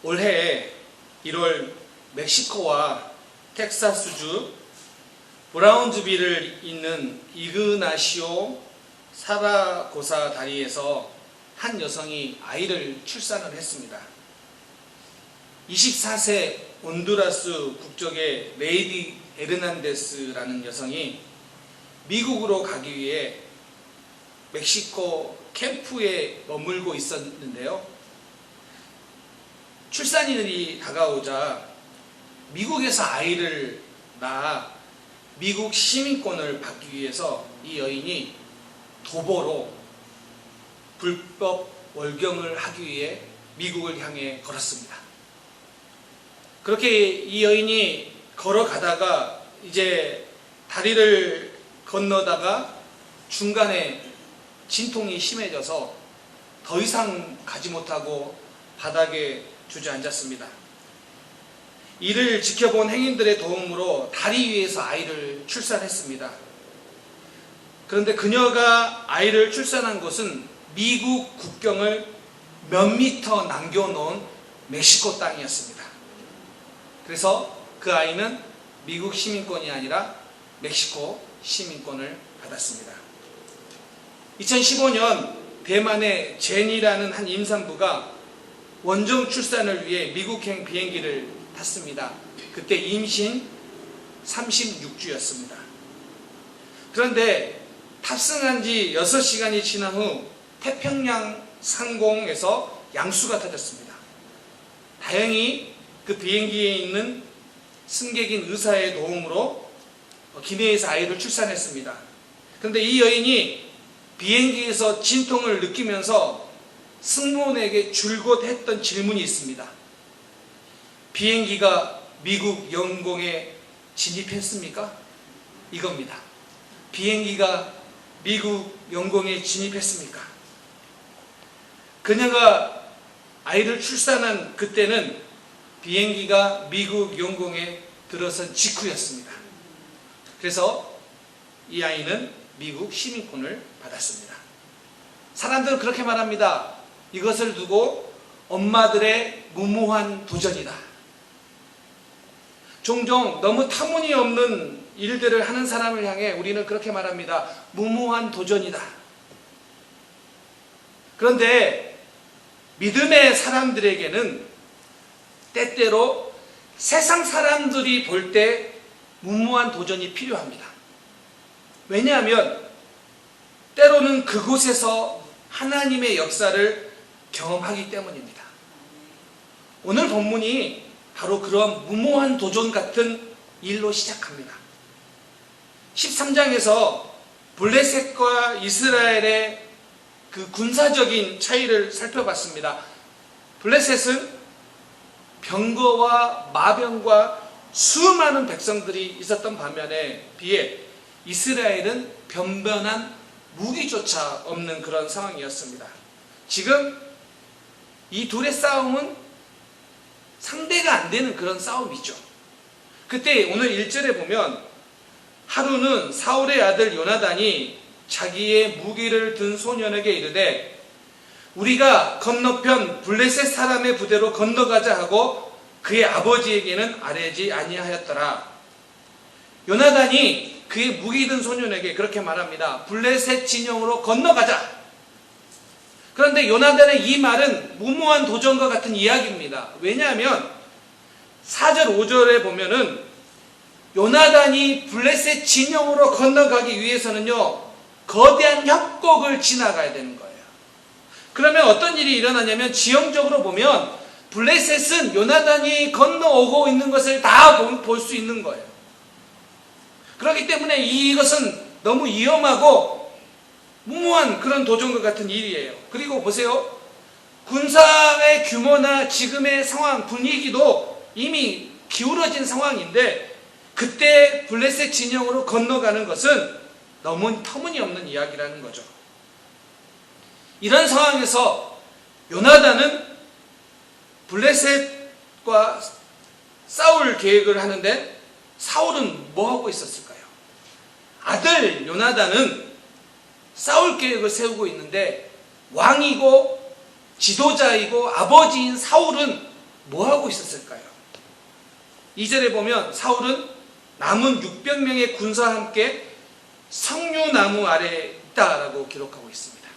올해 1월 멕시코와 텍사스주 브라운즈빌을 잇는 이그나시오 사라고사 다리에서 한 여성이 아이를 출산을 했습니다. 24세 온두라스 국적의 레이디 에르난데스라는 여성이 미국으로 가기 위해 멕시코 캠프에 머물고 있었는데요. 출산일이 다가오자 미국에서 아이를 낳아 미국 시민권을 받기 위해서 이 여인이 도보로 불법 월경을 하기 위해 미국을 향해 걸었습니다. 그렇게 이 여인이 걸어가다가 이제 다리를 건너다가 중간에 진통이 심해져서 더 이상 가지 못하고 바닥에 주저앉았습니다. 이를 지켜본 행인들의 도움으로 다리 위에서 아이를 출산했습니다. 그런데 그녀가 아이를 출산한 곳은 미국 국경을 몇 미터 남겨놓은 멕시코 땅이었습니다. 그래서 그 아이는 미국 시민권이 아니라 멕시코 시민권을 받았습니다. 2015년 대만의 젠이라는 한 임산부가 원정 출산을 위해 미국행 비행기를 탔습니다. 그때 임신 36주였습니다. 그런데 탑승한 지 6시간이 지난 후 태평양 상공에서 양수가 터졌습니다. 다행히 그 비행기에 있는 승객인 의사의 도움으로 기내에서 아이를 출산했습니다. 그런데 이 여인이 비행기에서 진통을 느끼면서 승무원에게 줄곧 했던 질문이 있습니다. 비행기가 미국 영공에 진입했습니까? 이겁니다. 비행기가 미국 영공에 진입했습니까? 그녀가 아이를 출산한 그때는 비행기가 미국 영공에 들어선 직후였습니다. 그래서 이 아이는 미국 시민권을 받았습니다. 사람들은 그렇게 말합니다. 이것을 두고 엄마들의 무모한 도전이다. 종종 너무 터무니없는 일들을 하는 사람을 향해 우리는 그렇게 말합니다. 무모한 도전이다. 그런데 믿음의 사람들에게는 때때로 세상 사람들이 볼 때 무모한 도전이 필요합니다. 왜냐하면 때로는 그곳에서 하나님의 역사를 경험하기 때문입니다. 오늘 본문이 바로 그런 무모한 도전 같은 일로 시작합니다. 13장에서 블레셋과 이스라엘의 그 군사적인 차이를 살펴봤습니다. 블레셋은 병거와 마병과 수많은 백성들이 있었던 반면에 비해 이스라엘은 변변한 무기조차 없는 그런 상황이었습니다. 지금 이 둘의 싸움은 상대가 안 되는 그런 싸움이죠. 그때 오늘 1절에 보면 하루는 사울의 아들 요나단이 자기의 무기를 든 소년에게 이르되 우리가 건너편 블레셋 사람의 부대로 건너가자 하고 그의 아버지에게는 아뢰지 아니하였더라. 요나단이 그의 무기 든 소년에게 그렇게 말합니다. 블레셋 진영으로 건너가자. 그런데 요나단의 이 말은 무모한 도전과 같은 이야기입니다. 왜냐하면 4절 5절에 보면은 요나단이 블레셋 진영으로 건너가기 위해서는요 거대한 협곡을 지나가야 되는 거예요. 그러면 어떤 일이 일어나냐면 지형적으로 보면 블레셋은 요나단이 건너오고 있는 것을 다 볼 수 있는 거예요. 그렇기 때문에 이것은 너무 위험하고 무모한 그런 도전과 같은 일이에요. 그리고 보세요. 군사의 규모나 지금의 상황, 분위기도 이미 기울어진 상황인데 그때 블레셋 진영으로 건너가는 것은 너무 터무니없는 이야기라는 거죠. 이런 상황에서 요나단은 블레셋과 싸울 계획을 하는데 사울은 뭐 하고 있었을까요? 아들 요나단은 싸울 계획을 세우고 있는데 왕이고 지도자이고 아버지인 사울은 뭐 하고 있었을까요? 2절에 보면 사울은 남은 600명의 군사와 함께 석류나무 아래에 있다라고 기록하고 있습니다.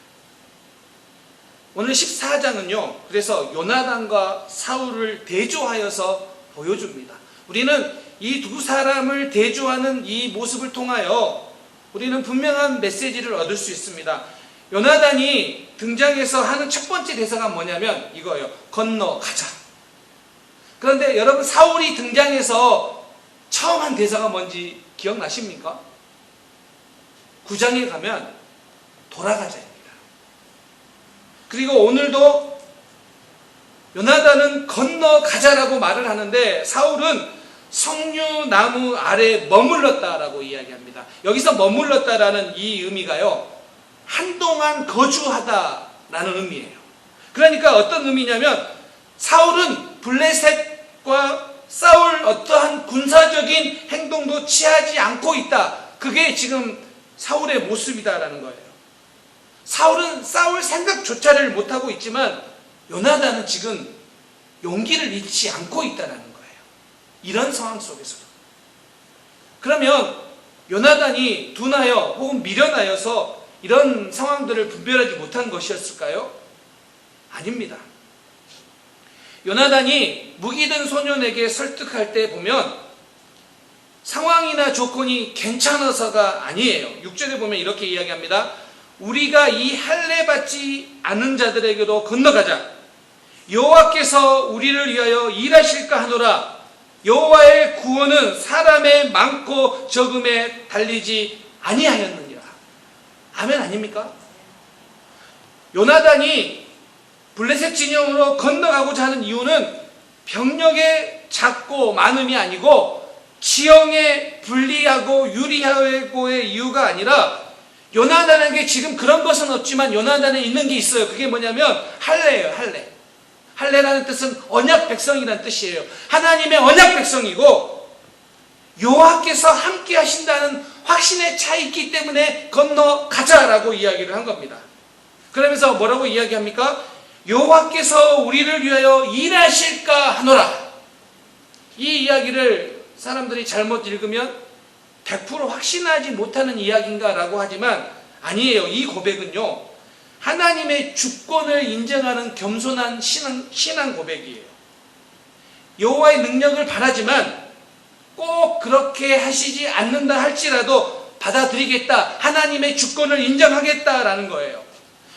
오늘 14장은요, 그래서 요나단과 사울을 대조하여서 보여줍니다. 우리는 이 두 사람을 대조하는 이 모습을 통하여 우리는 분명한 메시지를 얻을 수 있습니다. 요나단이 등장해서 하는 첫 번째 대사가 뭐냐면 이거예요. 건너가자. 그런데 여러분, 사울이 등장해서 처음 한 대사가 뭔지 기억나십니까? 9장에 가면 돌아가자입니다. 그리고 오늘도 요나단은 건너가자라고 말을 하는데 사울은 석류나무 아래 머물렀다라고 이야기합니다. 여기서 머물렀다라는 이 의미가요, 한동안 거주하다라는 의미예요. 그러니까 어떤 의미냐면 사울은 블레셋과 싸울 어떠한 군사적인 행동도 취하지 않고 있다. 그게 지금 사울의 모습이다라는 거예요. 사울은 싸울 생각조차를 못하고 있지만 요나단은 지금 용기를 잃지 않고 있다는 거예요. 이런 상황 속에서도. 그러면 요나단이 둔하여 혹은 미련하여서 이런 상황들을 분별하지 못한 것이었을까요? 아닙니다. 요나단이 무기든 소년에게 설득할 때 보면 상황이나 조건이 괜찮아서가 아니에요. 6절에 보면 이렇게 이야기합니다. 우리가 이 할례 받지 않은 자들에게도 건너가자. 여호와께서 우리를 위하여 일하실까 하노라. 여호와의 구원은 사람의 많고 적음에 달리지 아니하였느니라. 아멘 아닙니까? 요나단이 블레셋 진영으로 건너가고자 하는 이유는 병력의 작고 많음이 아니고 지형에 불리하고 유리하고의 이유가 아니라 요나단에게 지금 그런 것은 없지만 요나단에 있는 게 있어요. 그게 뭐냐면 할례예요. 할례. 할례라는 뜻은 언약 백성이라는 뜻이에요. 하나님의 언약 백성이고 여호와께서 함께 하신다는 확신에 차 있기 때문에 건너가자라고 이야기를 한 겁니다. 그러면서 뭐라고 이야기합니까? 여호와께서 우리를 위하여 일하실까 하노라. 이 이야기를 사람들이 잘못 읽으면 100% 확신하지 못하는 이야기인가 라고 하지만 아니에요. 이 고백은요, 하나님의 주권을 인정하는 겸손한 신앙 고백이에요. 여호와의 능력을 바라지만 꼭 그렇게 하시지 않는다 할지라도 받아들이겠다, 하나님의 주권을 인정하겠다라는 거예요.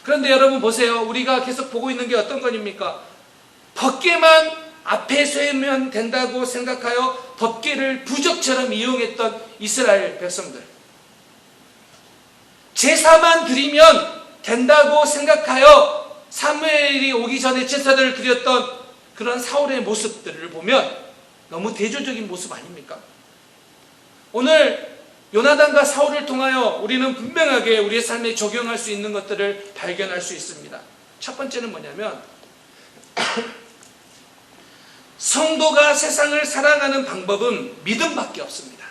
그런데 여러분 보세요. 우리가 계속 보고 있는 게 어떤 것입니까? 법궤만 앞에 세우면 된다고 생각하여 법궤를 부적처럼 이용했던 이스라엘 백성들, 제사만 드리면 된다고 생각하여 사무엘이 오기 전에 제사들을 드렸던 그런 사울의 모습들을 보면 너무 대조적인 모습 아닙니까? 오늘 요나단과 사울을 통하여 우리는 분명하게 우리의 삶에 적용할 수 있는 것들을 발견할 수 있습니다. 첫 번째는 뭐냐면 성도가 세상을 살아가는 방법은 믿음밖에 없습니다.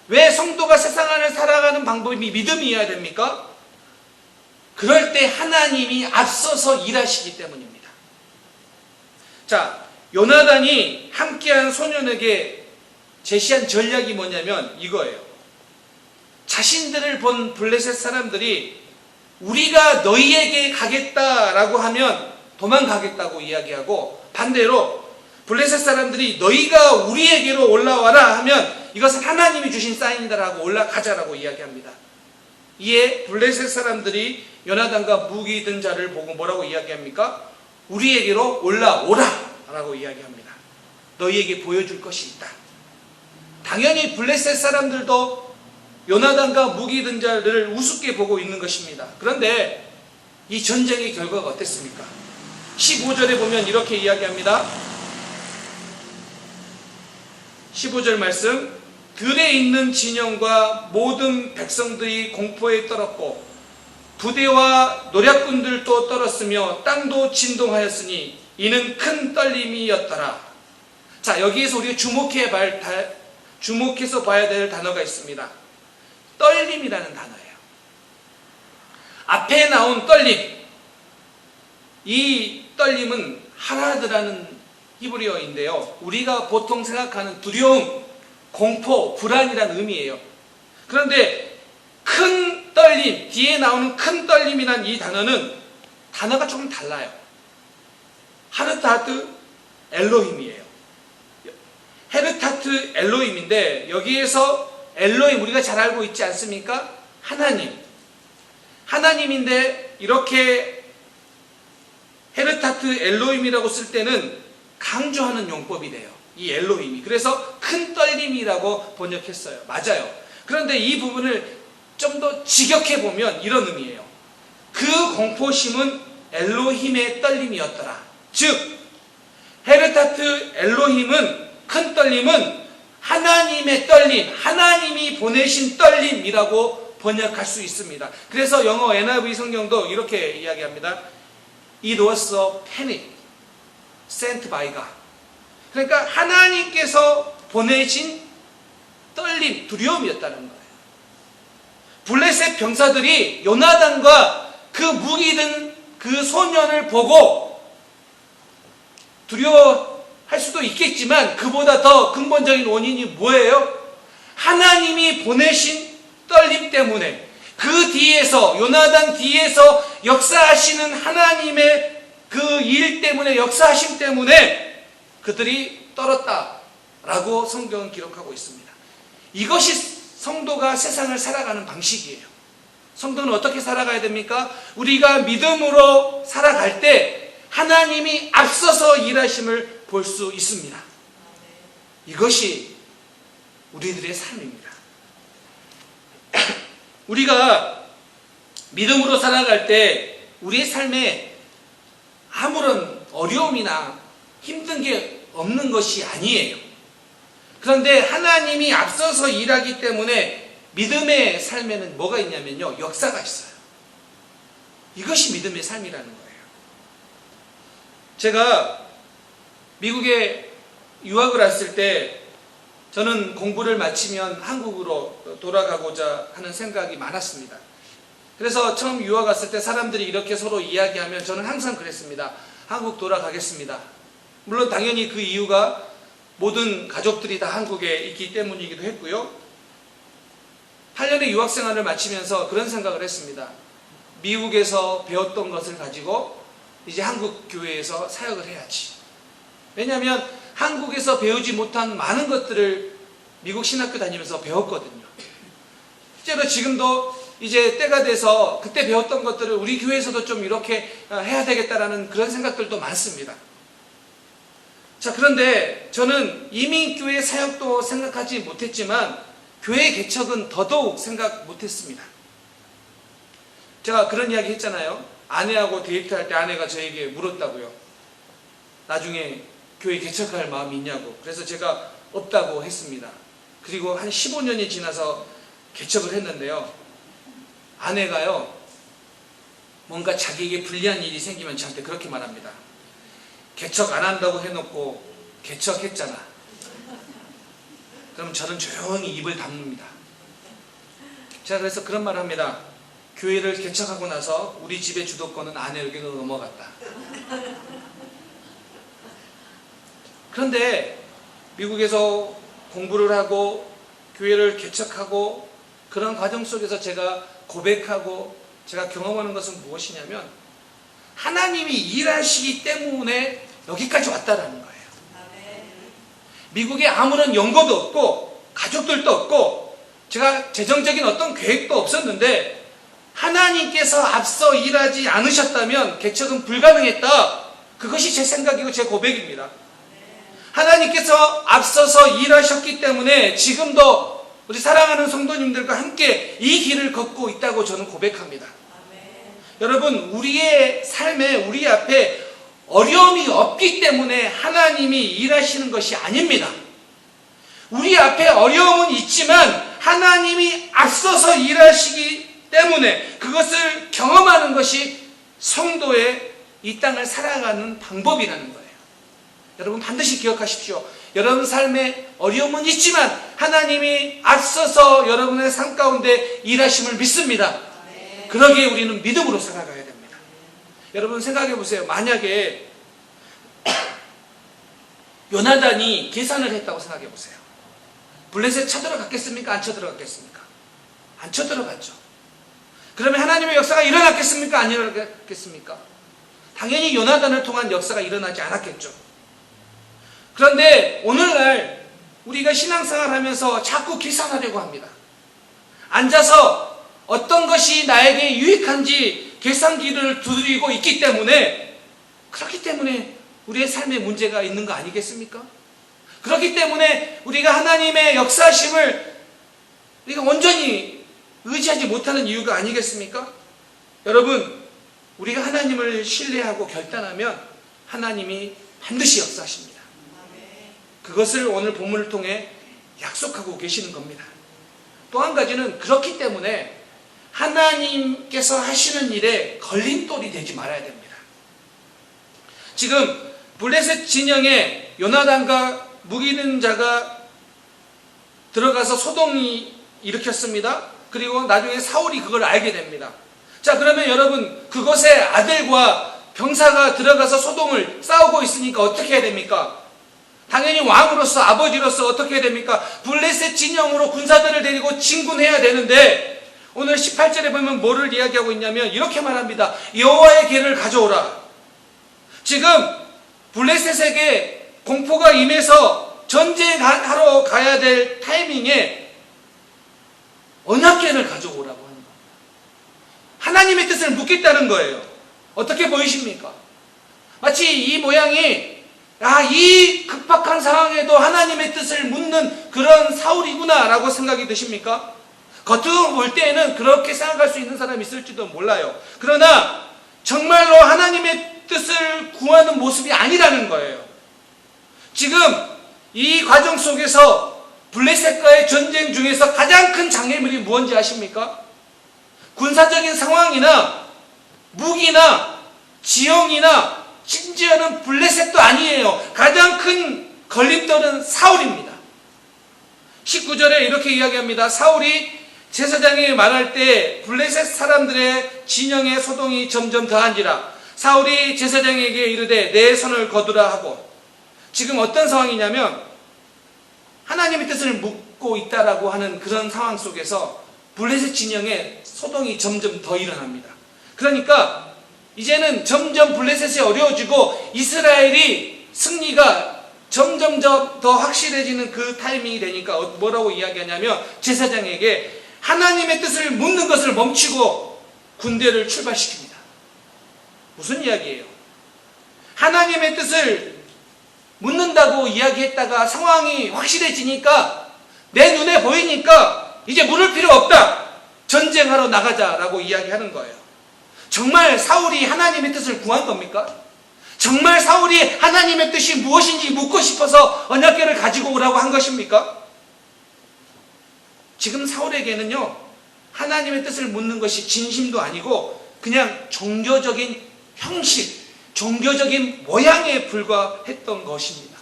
왜 성도가 세상을 살아가는 방법이 믿음이어야 됩니까? 그럴 때 하나님이 앞서서 일하시기 때문입니다. 자, 요나단이 함께한 소년에게 제시한 전략이 뭐냐면 이거예요. 자신들을 본 블레셋 사람들이 우리가 너희에게 가겠다라고 하면 도망가겠다고 이야기하고, 반대로 블레셋 사람들이 너희가 우리에게로 올라와라 하면 이것은 하나님이 주신 사인이다라고 올라가자라고 이야기합니다. 이에 블레셋 사람들이 요나단과 무기 든 자를 보고 뭐라고 이야기합니까? 우리에게로 올라오라 라고 이야기합니다. 너희에게 보여줄 것이 있다. 당연히 블레셋 사람들도 요나단과 무기 든 자를 우습게 보고 있는 것입니다. 그런데 이 전쟁의 결과가 어땠습니까? 15절에 보면 이렇게 이야기합니다. 15절 말씀, 들에 있는 진영과 모든 백성들이 공포에 떨었고 부대와 노략군들도 떨었으며 땅도 진동하였으니 이는 큰 떨림이었더라. 자, 여기에서 우리가 주목해서 봐야 될 단어가 있습니다. 떨림이라는 단어예요. 앞에 나온 떨림, 이 떨림은 하라드라는 히브리어인데요. 우리가 보통 생각하는 두려움, 공포, 불안이라는 의미예요. 그런데 큰 떨림, 뒤에 나오는 큰 떨림이란 이 단어가 조금 달라요. 하르타트 엘로힘이에요. 헤르타트 엘로힘인데 여기에서 엘로힘 우리가 잘 알고 있지 않습니까? 하나님인데 이렇게 헤르타트 엘로힘이라고 쓸 때는 강조하는 용법이 돼요. 이 엘로힘이. 그래서 큰 떨림이라고 번역했어요. 맞아요. 그런데 이 부분을 좀 더 직역해 보면 이런 의미예요. 그 공포심은 엘로힘의 떨림이었더라. 즉 헤르타트 엘로힘은 큰 떨림은 하나님의 떨림, 하나님이 보내신 떨림이라고 번역할 수 있습니다. 그래서 영어 NIV 성경도 이렇게 이야기합니다. It was a panic sent by God. 그러니까 하나님께서 보내신 떨림, 두려움이었다는 거예요. 블레셋 병사들이 요나단과 그 무기 든 그 소년을 보고 두려워할 수도 있겠지만 그보다 더 근본적인 원인이 뭐예요? 하나님이 보내신 떨림 때문에, 그 뒤에서, 요나단 뒤에서 역사하시는 하나님의 그 일 때문에, 역사하심 때문에 그들이 떨었다라고 성경은 기록하고 있습니다. 이것이 성도가 세상을 살아가는 방식이에요. 성도는 어떻게 살아가야 됩니까? 우리가 믿음으로 살아갈 때 하나님이 앞서서 일하심을 볼 수 있습니다. 이것이 우리들의 삶입니다. 우리가 믿음으로 살아갈 때 우리의 삶에 아무런 어려움이나 힘든 게 없는 것이 아니에요. 그런데 하나님이 앞서서 일하기 때문에 믿음의 삶에는 뭐가 있냐면요, 역사가 있어요. 이것이 믿음의 삶이라는 거예요. 제가 미국에 유학을 왔을 때 저는 공부를 마치면 한국으로 돌아가고자 하는 생각이 많았습니다. 그래서 처음 유학 왔을 때 사람들이 이렇게 서로 이야기하면 저는 항상 그랬습니다. 한국 돌아가겠습니다. 물론 당연히 그 이유가 모든 가족들이 다 한국에 있기 때문이기도 했고요. 8년의 유학생활을 마치면서 그런 생각을 했습니다. 미국에서 배웠던 것을 가지고 이제 한국 교회에서 사역을 해야지. 왜냐하면 한국에서 배우지 못한 많은 것들을 미국 신학교 다니면서 배웠거든요. 실제로 지금도 이제 때가 돼서 그때 배웠던 것들을 우리 교회에서도 좀 이렇게 해야 되겠다라는 그런 생각들도 많습니다. 자, 그런데 저는 이민교회 사역도 생각하지 못했지만 교회 개척은 더더욱 생각 못했습니다. 제가 그런 이야기 했잖아요. 아내하고 데이트할 때 아내가 저에게 물었다고요. 나중에 교회 개척할 마음이 있냐고. 그래서 제가 없다고 했습니다. 그리고 한 15년이 지나서 개척을 했는데요. 아내가요, 뭔가 자기에게 불리한 일이 생기면 저한테 그렇게 말합니다. 개척 안 한다고 해놓고 개척했잖아. 그럼 저는 조용히 입을 다뭅니다. 제가 그래서 그런 말을 합니다. 교회를 개척하고 나서 우리 집의 주도권은 아내에게로 넘어갔다. 그런데 미국에서 공부를 하고 교회를 개척하고 그런 과정 속에서 제가 고백하고 제가 경험하는 것은 무엇이냐면 하나님이 일하시기 때문에 여기까지 왔다라는 거예요. 미국에 아무런 연고도 없고 가족들도 없고 제가 재정적인 어떤 계획도 없었는데 하나님께서 앞서 일하지 않으셨다면 개척은 불가능했다. 그것이 제 생각이고 제 고백입니다. 하나님께서 앞서서 일하셨기 때문에 지금도 우리 사랑하는 성도님들과 함께 이 길을 걷고 있다고 저는 고백합니다. 여러분, 우리의 삶에 우리 앞에 어려움이 없기 때문에 하나님이 일하시는 것이 아닙니다. 우리 앞에 어려움은 있지만 하나님이 앞서서 일하시기 때문에 그것을 경험하는 것이 성도의 이 땅을 살아가는 방법이라는 거예요. 여러분 반드시 기억하십시오. 여러분 삶에 어려움은 있지만 하나님이 앞서서 여러분의 삶 가운데 일하심을 믿습니다. 그러기에 우리는 믿음으로 살아가야 됩니다. 여러분 생각해 보세요. 만약에 요나단이 계산을 했다고 생각해 보세요. 블레셋 쳐들어갔겠습니까? 안 쳐들어갔겠습니까? 안 쳐들어갔죠. 그러면 하나님의 역사가 일어났겠습니까? 안 일어났겠습니까? 당연히 요나단을 통한 역사가 일어나지 않았겠죠. 그런데 오늘날 우리가 신앙생활 하면서 자꾸 계산하려고 합니다. 앉아서 어떤 것이 나에게 유익한지 계산기를 두드리고 있기 때문에, 그렇기 때문에 우리의 삶에 문제가 있는 거 아니겠습니까? 그렇기 때문에 우리가 하나님의 역사심을 우리가 온전히 의지하지 못하는 이유가 아니겠습니까? 여러분, 우리가 하나님을 신뢰하고 결단하면 하나님이 반드시 역사하십니다. 그것을 오늘 본문을 통해 약속하고 계시는 겁니다. 또 한 가지는 그렇기 때문에 하나님께서 하시는 일에 걸림돌이 되지 말아야 됩니다. 지금 블레셋 진영에 요나단과 무기는 자가 들어가서 소동이 일으켰습니다. 그리고 나중에 사울이 그걸 알게 됩니다. 자, 그러면 여러분, 그곳에 아들과 병사가 들어가서 소동을 싸우고 있으니까 어떻게 해야 됩니까? 당연히 왕으로서, 아버지로서 어떻게 해야 됩니까? 블레셋 진영으로 군사들을 데리고 진군해야 되는데, 오늘 18절에 보면 뭐를 이야기하고 있냐면 이렇게 말합니다. 여호와의 궤를 가져오라. 지금 블레셋에게 공포가 임해서 전쟁하러 가야 될 타이밍에 언약궤를 가져오라고 하는 겁니다. 하나님의 뜻을 묻겠다는 거예요. 어떻게 보이십니까? 마치 이 모양이 이 급박한 상황에도 하나님의 뜻을 묻는 그런 사울이구나 라고 생각이 드십니까? 겉으로 볼 때에는 그렇게 생각할 수 있는 사람이 있을지도 몰라요. 그러나 정말로 하나님의 뜻을 구하는 모습이 아니라는 거예요. 지금 이 과정 속에서 블레셋과의 전쟁 중에서 가장 큰 장애물이 무엇인지 아십니까? 군사적인 상황이나 무기나 지형이나 심지어는 블레셋도 아니에요. 가장 큰 걸림돌은 사울입니다. 19절에 이렇게 이야기합니다. 사울이 제사장에게 말할 때 블레셋 사람들의 진영의 소동이 점점 더한지라 사울이 제사장에게 이르되 내 손을 거두라 하고, 지금 어떤 상황이냐면 하나님의 뜻을 묻고 있다라고 하는 그런 상황 속에서 블레셋 진영에 소동이 점점 더 일어납니다. 그러니까 이제는 점점 블레셋이 어려워지고 이스라엘이 승리가 점점 더 확실해지는 그 타이밍이 되니까 뭐라고 이야기하냐면 제사장에게 하나님의 뜻을 묻는 것을 멈추고 군대를 출발시킵니다. 무슨 이야기예요? 하나님의 뜻을 묻는다고 이야기했다가 상황이 확실해지니까, 내 눈에 보이니까 이제 물을 필요 없다, 전쟁하러 나가자라고 이야기하는 거예요. 정말 사울이 하나님의 뜻을 구한 겁니까? 정말 사울이 하나님의 뜻이 무엇인지 묻고 싶어서 언약궤를 가지고 오라고 한 것입니까? 지금 사울에게는요, 하나님의 뜻을 묻는 것이 진심도 아니고 그냥 종교적인 형식, 종교적인 모양에 불과했던 것입니다.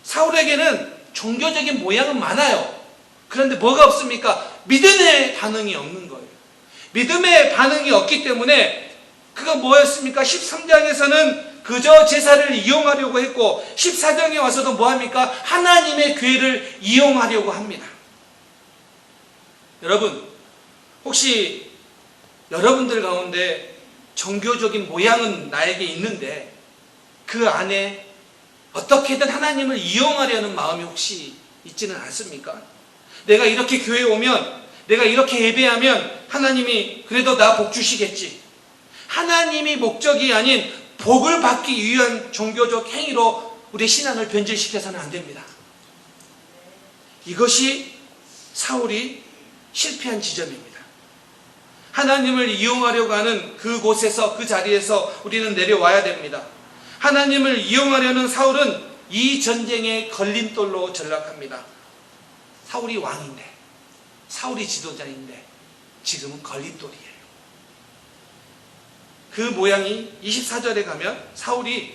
사울에게는 종교적인 모양은 많아요. 그런데 뭐가 없습니까? 믿음의 반응이 없는 거예요. 믿음의 반응이 없기 때문에 그가 뭐였습니까? 13장에서는 그저 제사를 이용하려고 했고 14장에 와서도 뭐합니까? 하나님의 궤를 이용하려고 합니다. 여러분, 혹시 여러분들 가운데 종교적인 모양은 나에게 있는데 그 안에 어떻게든 하나님을 이용하려는 마음이 혹시 있지는 않습니까? 내가 이렇게 교회에 오면, 내가 이렇게 예배하면 하나님이 그래도 나 복 주시겠지. 하나님이 목적이 아닌 복을 받기 위한 종교적 행위로 우리 신앙을 변질시켜서는 안 됩니다. 이것이 사울이 실패한 지점입니다. 하나님을 이용하려고 하는 그곳에서, 그 자리에서 우리는 내려와야 됩니다. 하나님을 이용하려는 사울은 이 전쟁의 걸림돌로 전락합니다. 사울이 왕인데, 사울이 지도자인데 지금은 걸림돌이에요. 그 모양이 24절에 가면 사울이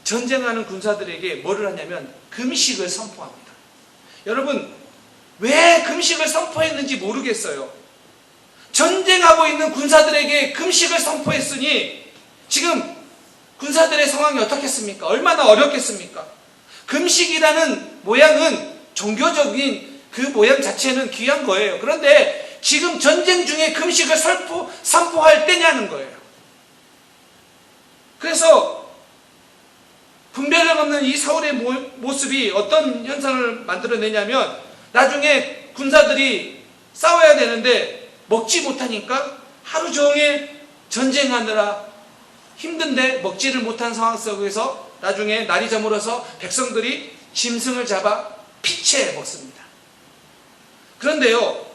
전쟁하는 군사들에게 뭐를 하냐면 금식을 선포합니다. 여러분, 왜 금식을 선포했는지 모르겠어요. 전쟁하고 있는 군사들에게 금식을 선포했으니 지금 군사들의 상황이 어떻겠습니까? 얼마나 어렵겠습니까? 금식이라는 모양은 종교적인 그 모양 자체는 귀한 거예요. 그런데 지금 전쟁 중에 금식을 선포할 때냐는 거예요. 그래서 분별력 없는 이 사울의 모습이 어떤 현상을 만들어내냐면 나중에 군사들이 싸워야 되는데 먹지 못하니까 하루 종일 전쟁하느라 힘든데 먹지를 못한 상황 속에서 나중에 날이 저물어서 백성들이 짐승을 잡아 피채 먹습니다. 그런데요,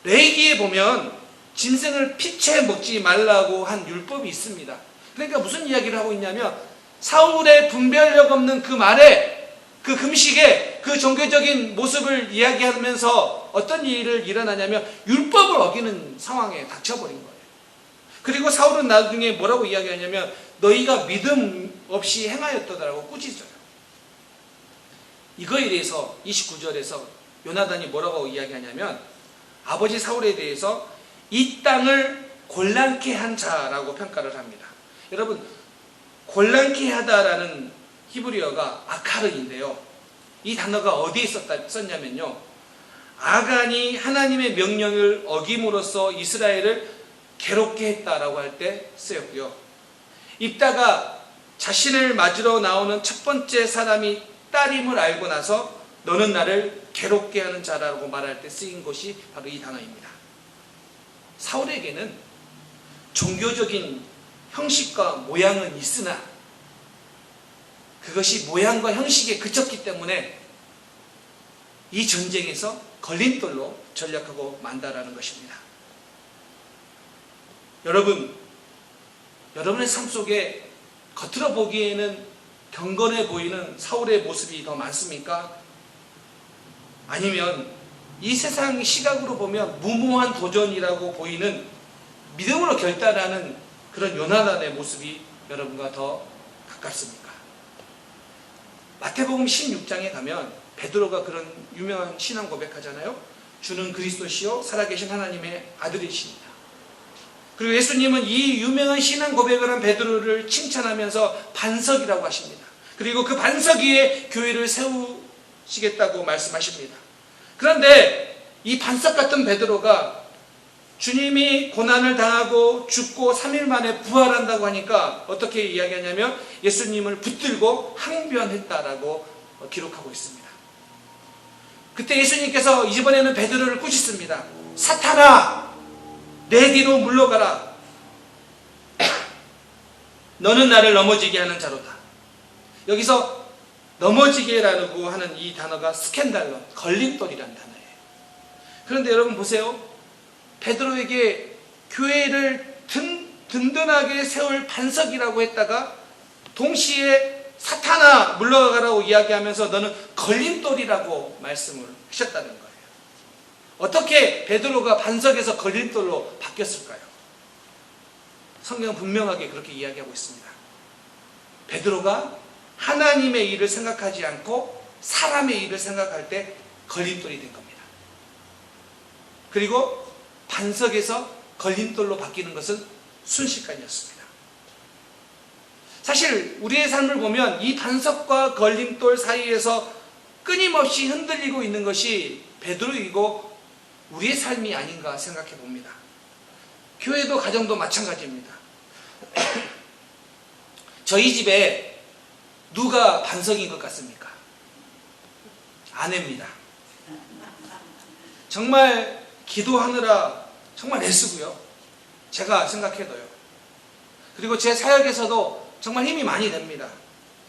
레위기에 보면 짐승을 피채 먹지 말라고 한 율법이 있습니다. 그러니까 무슨 이야기를 하고 있냐면 사울의 분별력 없는 그 말에, 그 금식에, 그 종교적인 모습을 이야기하면서 어떤 일을 일어나냐면 율법을 어기는 상황에 닥쳐버린 거예요. 그리고 사울은 나중에 뭐라고 이야기하냐면 너희가 믿음 없이 행하였더라고 꾸짖어요. 이거에 대해서 29절에서 요나단이 뭐라고 이야기하냐면 아버지 사울에 대해서 이 땅을 곤란케 한 자라고 평가를 합니다. 여러분, 곤란케 하다라는 히브리어가 아카르인데요. 이 단어가 어디에 썼냐면요, 아간이 하나님의 명령을 어김으로써 이스라엘을 괴롭게 했다라고 할 때 쓰였고요. 입다가 자신을 맞으러 나오는 첫 번째 사람이 딸임을 알고 나서 너는 나를 괴롭게 하는 자라고 말할 때 쓰인 것이 바로 이 단어입니다. 사울에게는 종교적인 형식과 모양은 있으나 그것이 모양과 형식에 그쳤기 때문에 이 전쟁에서 걸림돌로 전락하고 만다라는 것입니다. 여러분, 여러분의 삶 속에 겉으로 보기에는 경건해 보이는 사울의 모습이 더 많습니까? 아니면 이 세상 시각으로 보면 무모한 도전이라고 보이는 믿음으로 결단하는 그런 요나단의 모습이 여러분과 더 가깝습니까? 마태복음 16장에 가면 베드로가 그런 유명한 신앙 고백하잖아요. 주는 그리스도시요 살아계신 하나님의 아들이십니다. 그리고 예수님은 이 유명한 신앙 고백을 한 베드로를 칭찬하면서 반석이라고 하십니다. 그리고 그 반석 위에 교회를 세우시겠다고 말씀하십니다. 그런데 이 반석 같은 베드로가 주님이 고난을 당하고 죽고 3일 만에 부활한다고 하니까 어떻게 이야기하냐면 예수님을 붙들고 항변했다라고 기록하고 있습니다. 그때 예수님께서 이번에는 베드로를 꾸짖습니다. 사탄아, 내 뒤로 물러가라. 너는 나를 넘어지게 하는 자로다. 여기서 넘어지게라고 하는 이 단어가 스캔달러, 걸림돌이라는 단어예요. 그런데 여러분 보세요. 베드로에게 교회를 든든하게 세울 반석이라고 했다가 동시에 사탄아 물러가라고 이야기하면서 너는 걸림돌이라고 말씀을 하셨다는 거예요. 어떻게 베드로가 반석에서 걸림돌로 바뀌었을까요? 성경은 분명하게 그렇게 이야기하고 있습니다. 베드로가 하나님의 일을 생각하지 않고 사람의 일을 생각할 때 걸림돌이 된 겁니다. 그리고 반석에서 걸림돌로 바뀌는 것은 순식간이었습니다. 사실 우리의 삶을 보면 이 반석과 걸림돌 사이에서 끊임없이 흔들리고 있는 것이 베드로이고 우리의 삶이 아닌가 생각해 봅니다. 교회도 가정도 마찬가지입니다. 저희 집에 누가 반석인 것 같습니까? 아내입니다. 정말 기도하느라 정말 애쓰고요. 제가 생각해도요. 그리고 제 사역에서도 정말 힘이 많이 됩니다.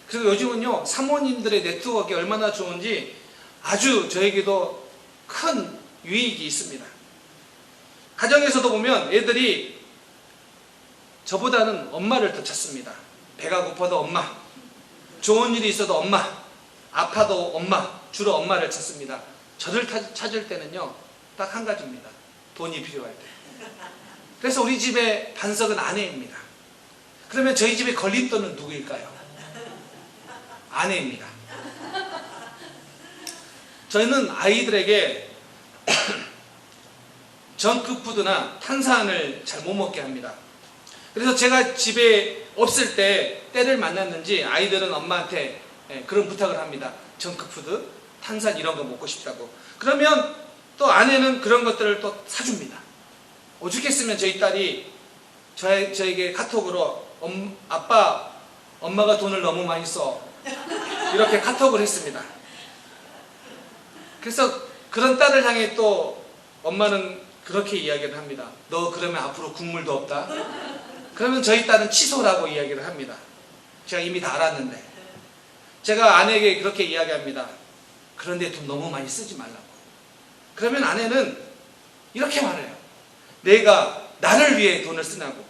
그리고 요즘은요, 사모님들의 네트워크가 얼마나 좋은지 아주 저에게도 큰 유익이 있습니다. 가정에서도 보면 애들이 저보다는 엄마를 더 찾습니다. 배가 고파도 엄마, 좋은 일이 있어도 엄마, 아파도 엄마, 주로 엄마를 찾습니다. 저를 찾을 때는요, 딱 한 가지입니다. 돈이 필요할 때. 그래서 우리 집의 반석은 아내입니다. 그러면 저희 집의 걸림돌은 누구일까요? 아내입니다. 저희는 아이들에게 정크푸드나 탄산을 잘 못 먹게 합니다. 그래서 제가 집에 없을 때 때를 만났는지 아이들은 엄마한테 그런 부탁을 합니다. 정크푸드, 탄산 이런 거 먹고 싶다고. 그러면 또 아내는 그런 것들을 또 사줍니다. 오죽했으면 저희 딸이 저에게 카톡으로 아빠, 엄마가 돈을 너무 많이 써. 이렇게 카톡을 했습니다. 그래서 그런 딸을 향해 또 엄마는 그렇게 이야기를 합니다. 너 그러면 앞으로 국물도 없다. 그러면 저희 딸은 취소라고 이야기를 합니다. 제가 이미 다 알았는데. 제가 아내에게 그렇게 이야기합니다. 그런데 돈 너무 많이 쓰지 말라고. 그러면 아내는 이렇게 말해요. 내가 나를 위해 돈을 쓰냐고.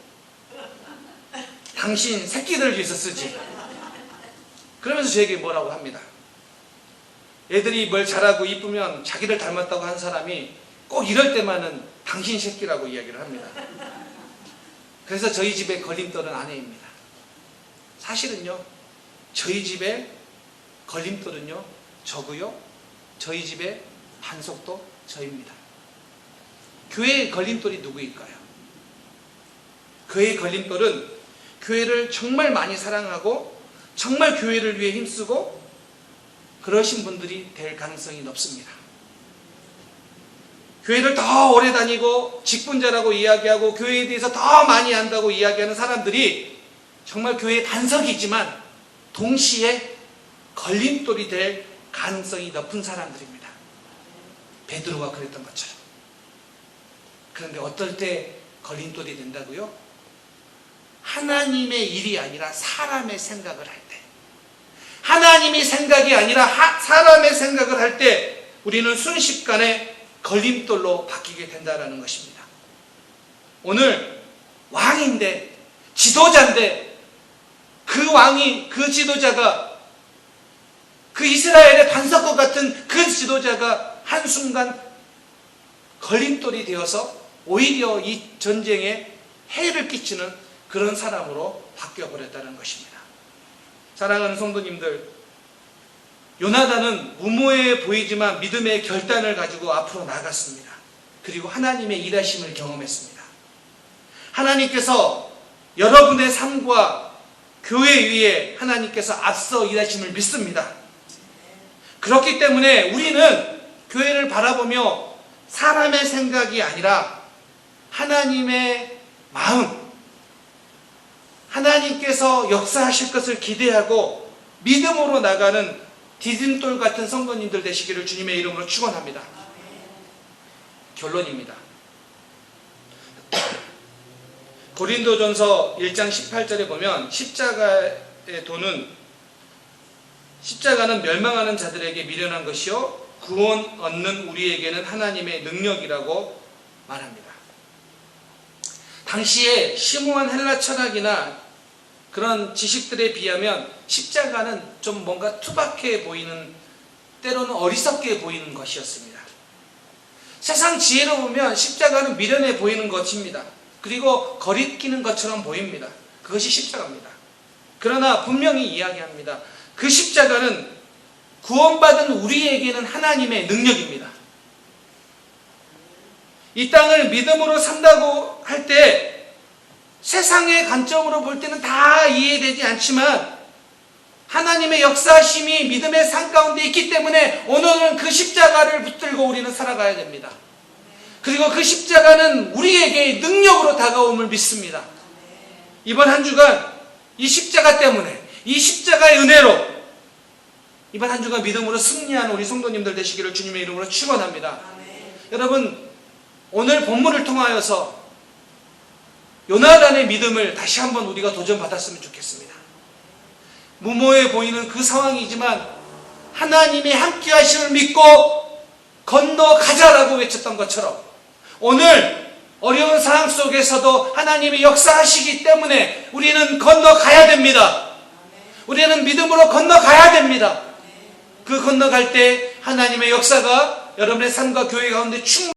당신 새끼들을 위해서 쓰지. 그러면서 저에게 뭐라고 합니다. 애들이 뭘 잘하고 이쁘면 자기를 닮았다고 한 사람이 꼭 이럴 때만은 당신 새끼라고 이야기를 합니다. 그래서 저희 집의 걸림돌은 아내입니다. 사실은요, 저희 집의 걸림돌은요, 저고요, 저희 집의 반석도 저입니다. 교회의 걸림돌이 누구일까요? 교회의 걸림돌은 교회를 정말 많이 사랑하고 정말 교회를 위해 힘쓰고 그러신 분들이 될 가능성이 높습니다. 교회를 더 오래 다니고 직분자라고 이야기하고 교회에 대해서 더 많이 안다고 이야기하는 사람들이 정말 교회의 반석이지만 동시에 걸림돌이 될 가능성이 높은 사람들입니다. 베드로가 그랬던 것처럼. 그런데 어떨 때 걸림돌이 된다고요? 하나님의 일이 아니라 사람의 생각을 할 때, 하나님의 생각이 아니라 사람의 생각을 할 때 우리는 순식간에 걸림돌로 바뀌게 된다는 것입니다. 오늘 왕인데, 지도자인데, 그 왕이, 그 지도자가, 그 이스라엘의 반석과 같은 그 지도자가 한순간 걸림돌이 되어서 오히려 이 전쟁에 해를 끼치는 그런 사람으로 바뀌어버렸다는 것입니다. 사랑하는 성도님들, 요나단은 무모해 보이지만 믿음의 결단을 가지고 앞으로 나갔습니다. 그리고 하나님의 일하심을 경험했습니다. 하나님께서 여러분의 삶과 교회 위에 하나님께서 앞서 일하심을 믿습니다. 그렇기 때문에 우리는 교회를 바라보며 사람의 생각이 아니라 하나님의 마음, 하나님께서 역사하실 것을 기대하고 믿음으로 나가는 디딤돌 같은 성도님들 되시기를 주님의 이름으로 축원합니다. 결론입니다. 고린도전서 1장 18절에 보면 십자가는 멸망하는 자들에게 미련한 것이요 구원 얻는 우리에게는 하나님의 능력이라고 말합니다. 당시에 심오한 헬라 철학이나 그런 지식들에 비하면 십자가는 좀 뭔가 투박해 보이는, 때로는 어리석게 보이는 것이었습니다. 세상 지혜로 보면 십자가는 미련해 보이는 것입니다. 그리고 거리끼는 것처럼 보입니다. 그것이 십자가입니다. 그러나 분명히 이야기합니다. 그 십자가는 구원받은 우리에게는 하나님의 능력입니다. 이 땅을 믿음으로 산다고 할 때 세상의 관점으로 볼 때는 다 이해되지 않지만 하나님의 역사심이 믿음의 산 가운데 있기 때문에 오늘은 그 십자가를 붙들고 우리는 살아가야 됩니다. 그리고 그 십자가는 우리에게 능력으로 다가옴을 믿습니다. 이번 한 주간 이 십자가 때문에, 이 십자가의 은혜로 이번 한 주간 믿음으로 승리하는 우리 성도님들 되시기를 주님의 이름으로 축원합니다. 여러분, 오늘 본문을 통하여서 요나단의 믿음을 다시 한번 우리가 도전받았으면 좋겠습니다. 무모해 보이는 그 상황이지만 하나님의 함께 하심을 믿고 건너가자라고 외쳤던 것처럼 오늘 어려운 상황 속에서도 하나님이 역사하시기 때문에 우리는 건너가야 됩니다. 우리는 믿음으로 건너가야 됩니다. 그 건너갈 때 하나님의 역사가 여러분의 삶과 교회 가운데 충만히